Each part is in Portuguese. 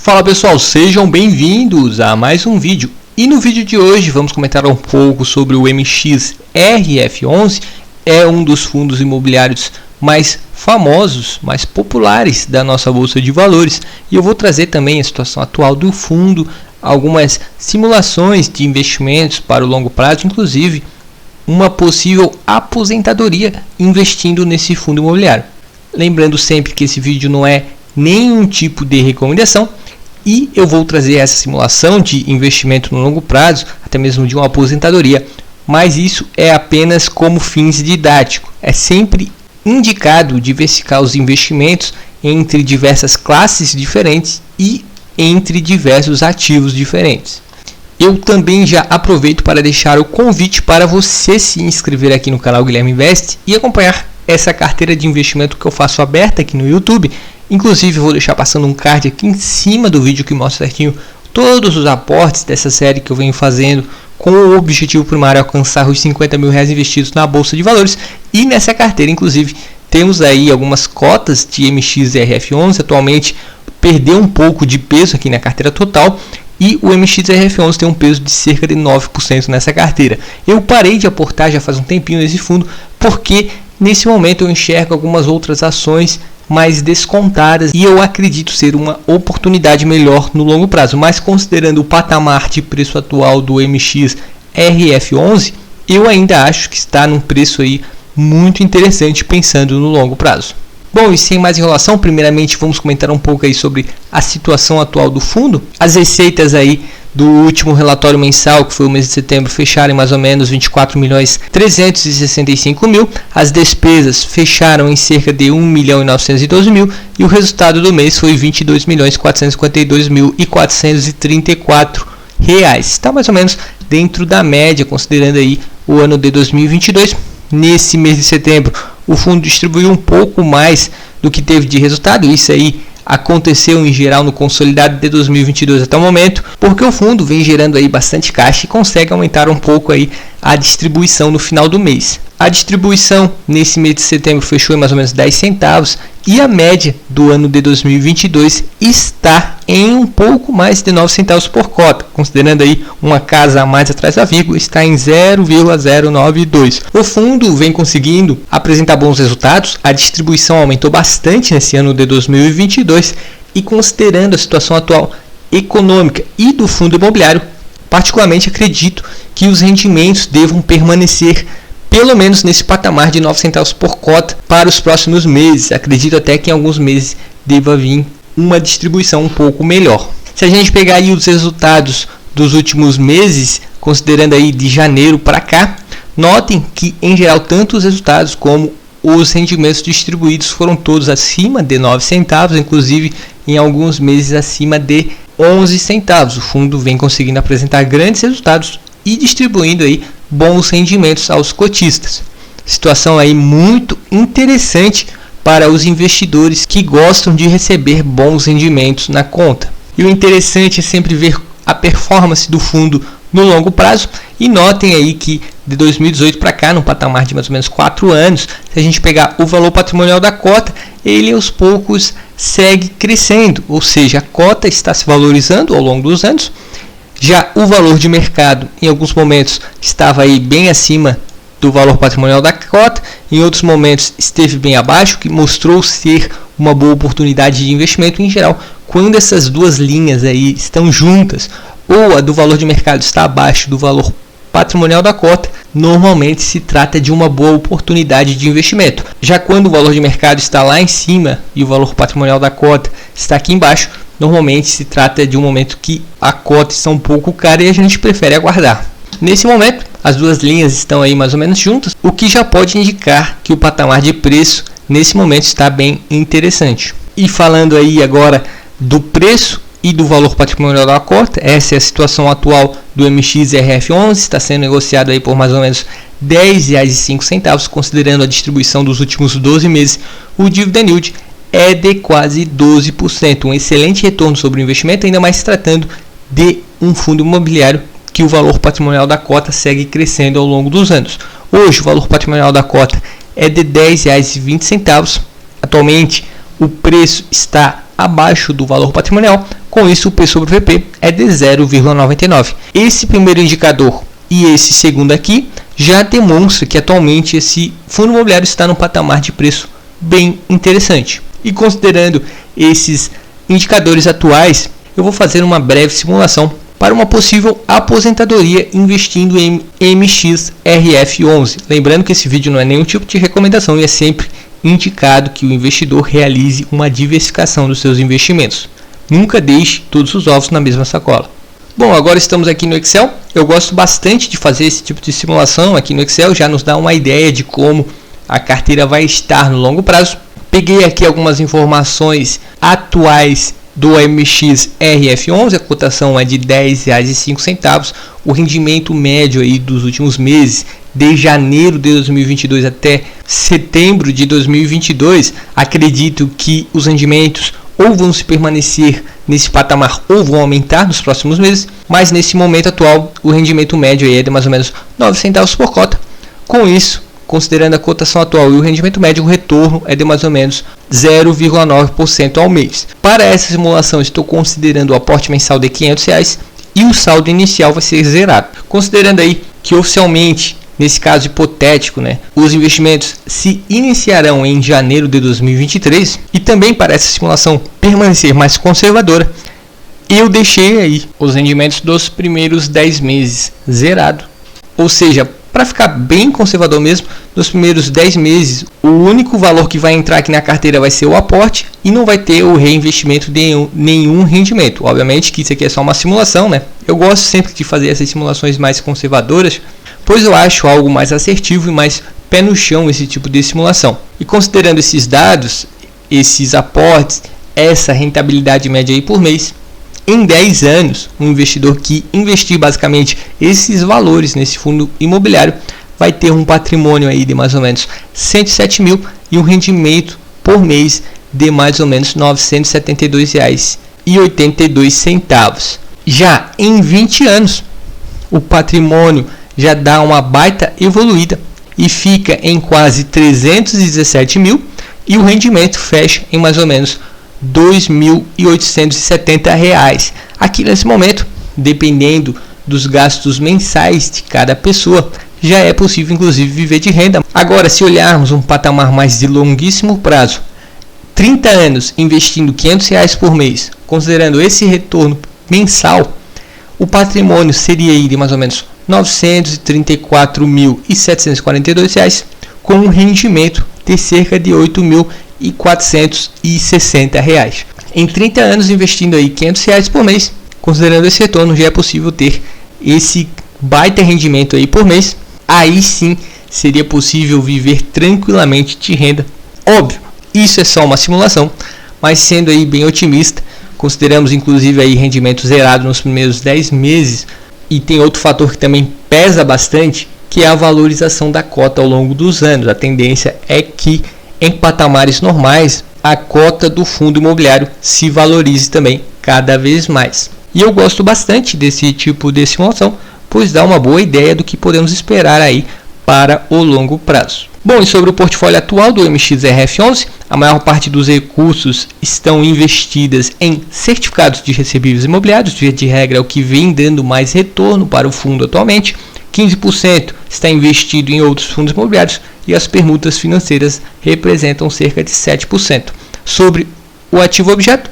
Fala pessoal, sejam bem-vindos a mais um vídeo. E no vídeo de hoje vamos comentar um pouco sobre o MXRF11. É um dos fundos imobiliários mais famosos, mais populares da nossa bolsa de valores. E eu vou trazer também a situação atual do fundo, algumas simulações de investimentos para o longo prazo, inclusive uma possível aposentadoria investindo nesse fundo imobiliário. Lembrando sempre que esse vídeo não é nenhum tipo de recomendação. E eu vou trazer essa simulação de investimento no longo prazo, até mesmo de uma aposentadoria, mas isso é apenas como fins didáticos. É sempre indicado diversificar os investimentos entre diversas classes diferentes e entre diversos ativos diferentes. Eu também já aproveito para deixar o convite para você se inscrever aqui no canal Guilherme Invest e acompanhar essa carteira de investimento que eu faço aberta aqui no YouTube. Inclusive, vou deixar passando um card aqui em cima do vídeo que mostra certinho todos os aportes dessa série que eu venho fazendo com o objetivo primário alcançar os 50 mil reais investidos na Bolsa de Valores. E nessa carteira, inclusive, temos aí algumas cotas de MXRF11. Atualmente, perdeu um pouco de peso aqui na carteira total. E o MXRF11 tem um peso de cerca de 9% nessa carteira. Eu parei de aportar já faz um tempinho nesse fundo, porque nesse momento eu enxergo algumas outras ações mais descontadas e eu acredito ser uma oportunidade melhor no longo prazo. Mas considerando o patamar de preço atual do MXRF11, eu ainda acho que está num preço aí muito interessante pensando no longo prazo. Bom, e sem mais enrolação, primeiramente vamos comentar um pouco aí sobre a situação atual do fundo. As receitas aí do último relatório mensal, que foi o mês de setembro, fecharam em mais ou menos 24.365.000. As despesas fecharam em cerca de 1.912.000 e o resultado do mês foi 22.452.434 reais. Está mais ou menos dentro da média, considerando aí o ano de 2022. Nesse mês de setembro, o fundo distribuiu um pouco mais do que teve de resultado. Isso aí aconteceu em geral no consolidado de 2022 até o momento, porque o fundo vem gerando aí bastante caixa e consegue aumentar um pouco aí a distribuição no final do mês. A distribuição nesse mês de setembro fechou em mais ou menos 10 centavos e a média do ano de 2022 está em um pouco mais de 9 centavos por cota, considerando aí uma casa a mais atrás da vírgula, está em 0,092. O fundo vem conseguindo apresentar bons resultados, a distribuição aumentou bastante nesse ano de 2022 e considerando a situação atual econômica e do fundo imobiliário, particularmente acredito que os rendimentos devam permanecer pelo menos nesse patamar de 9 centavos por cota para os próximos meses. Acredito até que em alguns meses deva vir uma distribuição um pouco melhor. Se a gente pegar aí os resultados dos últimos meses, considerando aí de janeiro para cá, notem que em geral tanto os resultados como os rendimentos distribuídos foram todos acima de 9 centavos, inclusive em alguns meses acima de 11 centavos. O fundo vem conseguindo apresentar grandes resultados e distribuindo aí bons rendimentos aos cotistas. Situação aí muito interessante para os investidores que gostam de receber bons rendimentos na conta. E o interessante é sempre ver a performance do fundo no longo prazo. E notem aí que de 2018 para cá, num patamar de mais ou menos 4 anos, se a gente pegar o valor patrimonial da cota, ele aos poucos segue crescendo, ou seja, a cota está se valorizando ao longo dos anos. Já o valor de mercado, em alguns momentos, estava aí bem acima do valor patrimonial da cota, em outros momentos esteve bem abaixo, que mostrou ser uma boa oportunidade de investimento. Em geral, quando essas duas linhas aí estão juntas, ou a do valor de mercado está abaixo do valor patrimonial da cota, normalmente se trata de uma boa oportunidade de investimento. Já quando o valor de mercado está lá em cima e o valor patrimonial da cota está aqui embaixo, normalmente se trata de um momento que a cota está um pouco cara e a gente prefere aguardar. Nesse momento, as duas linhas estão aí mais ou menos juntas, o que já pode indicar que o patamar de preço nesse momento está bem interessante. E falando aí agora do preço e do valor patrimonial da cota, essa é a situação atual do MXRF11, está sendo negociado aí por mais ou menos R$ 10,05, considerando a distribuição dos últimos 12 meses. O dividend yield é de quase 12%, um excelente retorno sobre o investimento, ainda mais se tratando de um fundo imobiliário que o valor patrimonial da cota segue crescendo ao longo dos anos. Hoje o valor patrimonial da cota é de R$ 10,20, atualmente o preço está abaixo do valor patrimonial. Com isso, o P sobre VP é de 0,99. Esse primeiro indicador e esse segundo aqui já demonstra que atualmente esse fundo imobiliário está num patamar de preço bem interessante. E considerando esses indicadores atuais, eu vou fazer uma breve simulação para uma possível aposentadoria investindo em MXRF11. Lembrando que esse vídeo não é nenhum tipo de recomendação e é sempre indicado que o investidor realize uma diversificação dos seus investimentos. Nunca deixe todos os ovos na mesma sacola. Bom, agora estamos aqui no Excel. Eu gosto bastante de fazer esse tipo de simulação aqui no Excel, já nos dá uma ideia de como a carteira vai estar no longo prazo. Peguei aqui algumas informações atuais do MXRF11, a cotação é de R$ 10,05. O rendimento médio aí dos últimos meses, de janeiro de 2022 até setembro de 2022, acredito que os rendimentos ou vão se permanecer nesse patamar ou vão aumentar nos próximos meses, mas nesse momento atual o rendimento médio aí é de mais ou menos 9 centavos por cota. Com isso, considerando a cotação atual e o rendimento médio, o retorno é de mais ou menos 0,9% ao mês. Para essa simulação, estou considerando o aporte mensal de R$ 500 e o saldo inicial vai ser zerado. Considerando aí que oficialmente, nesse caso hipotético, os investimentos se iniciarão em janeiro de 2023 e também para essa simulação permanecer mais conservadora, eu deixei aí os rendimentos dos primeiros 10 meses zerado, ou seja, para ficar bem conservador mesmo, nos primeiros 10 meses, o único valor que vai entrar aqui na carteira vai ser o aporte e não vai ter o reinvestimento de nenhum rendimento. Obviamente que isso aqui é só uma simulação, Eu gosto sempre de fazer essas simulações mais conservadoras, pois eu acho algo mais assertivo e mais pé no chão esse tipo de simulação. E considerando esses dados, esses aportes, essa rentabilidade média aí por mês, em 10 anos, um investidor que investir basicamente esses valores nesse fundo imobiliário vai ter um patrimônio aí de mais ou menos 107 mil e um rendimento por mês de mais ou menos R$ 972,82. Já em 20 anos, o patrimônio já dá uma baita evoluída e fica em quase 317 mil e o rendimento fecha em mais ou menos R$ 2.870. Aqui nesse momento, dependendo dos gastos mensais de cada pessoa, já é possível inclusive viver de renda. Agora, se olharmos um patamar mais de longuíssimo prazo, 30 anos investindo R$ 500 por mês, considerando esse retorno mensal, o patrimônio seria aí de mais ou menos R$ 934.742, com um rendimento de cerca de R$ 8.460. Em 30 anos investindo aí R$ 500 por mês, considerando esse retorno, já é possível ter esse baita rendimento aí por mês. Aí sim seria possível viver tranquilamente de renda. Óbvio, isso é só uma simulação, mas sendo aí bem otimista, consideramos inclusive aí rendimento zerado nos primeiros 10 meses. E tem outro fator que também pesa bastante, que é a valorização da cota ao longo dos anos. A tendência é que em patamares normais a cota do fundo imobiliário se valorize também cada vez mais. E eu gosto bastante desse tipo de simulação, pois dá uma boa ideia do que podemos esperar aí para o longo prazo. Bom, e sobre o portfólio atual do MXRF11, a maior parte dos recursos estão investidas em certificados de recebíveis imobiliários, via de regra é o que vem dando mais retorno para o fundo atualmente. 15% está investido em outros fundos imobiliários e as permutas financeiras representam cerca de 7%. Sobre o ativo objeto,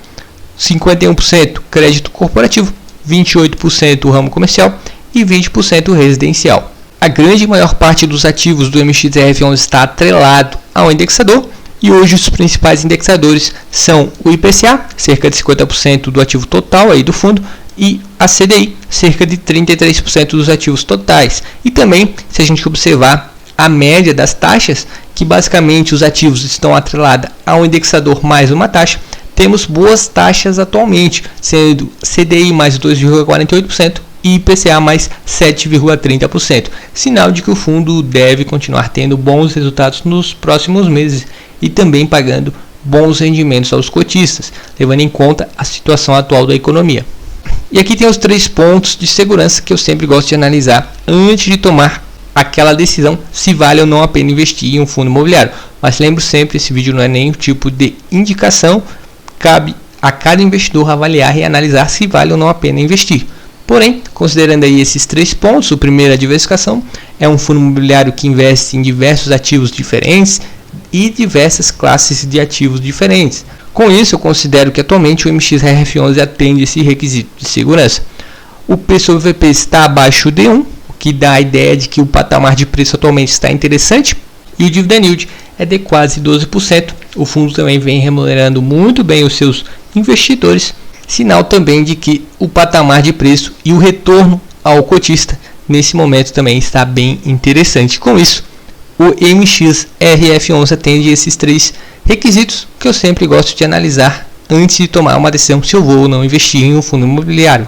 51% crédito corporativo, 28% ramo comercial e 20% residencial. A grande maior parte dos ativos do MXRF11 está atrelado ao indexador e hoje os principais indexadores são o IPCA, cerca de 50% do ativo total aí do fundo, e a CDI, cerca de 33% dos ativos totais. E também, se a gente observar a média das taxas, que basicamente os ativos estão atrelados ao indexador mais uma taxa, temos boas taxas atualmente, sendo CDI mais 2,48% e IPCA mais 7,30%, sinal de que o fundo deve continuar tendo bons resultados nos próximos meses e também pagando bons rendimentos aos cotistas, levando em conta a situação atual da economia. E aqui tem os 3 pontos de segurança que eu sempre gosto de analisar antes de tomar aquela decisão se vale ou não a pena investir em um fundo imobiliário. Mas lembro sempre, esse vídeo não é nenhum tipo de indicação, cabe a cada investidor avaliar e analisar se vale ou não a pena investir. Porém, considerando aí esses 3 pontos, o primeiro, a diversificação, é um fundo imobiliário que investe em diversos ativos diferentes e diversas classes de ativos diferentes. Com isso, eu considero que atualmente o MXRF11 atende esse requisito de segurança. O preço sobre VP está abaixo de 1, o que dá a ideia de que o patamar de preço atualmente está interessante, e o dividend yield é de quase 12%. O fundo também vem remunerando muito bem os seus investidores, sinal também de que o patamar de preço e o retorno ao cotista nesse momento também está bem interessante. Com isso, o MXRF11 atende esses 3 requisitos que eu sempre gosto de analisar antes de tomar uma decisão se eu vou ou não investir em um fundo imobiliário.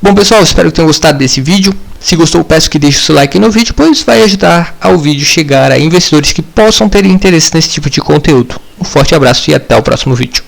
Bom pessoal, espero que tenham gostado desse vídeo. Se gostou, peço que deixe o seu like no vídeo, pois vai ajudar ao vídeo chegar a investidores que possam ter interesse nesse tipo de conteúdo. Um forte abraço e até o próximo vídeo.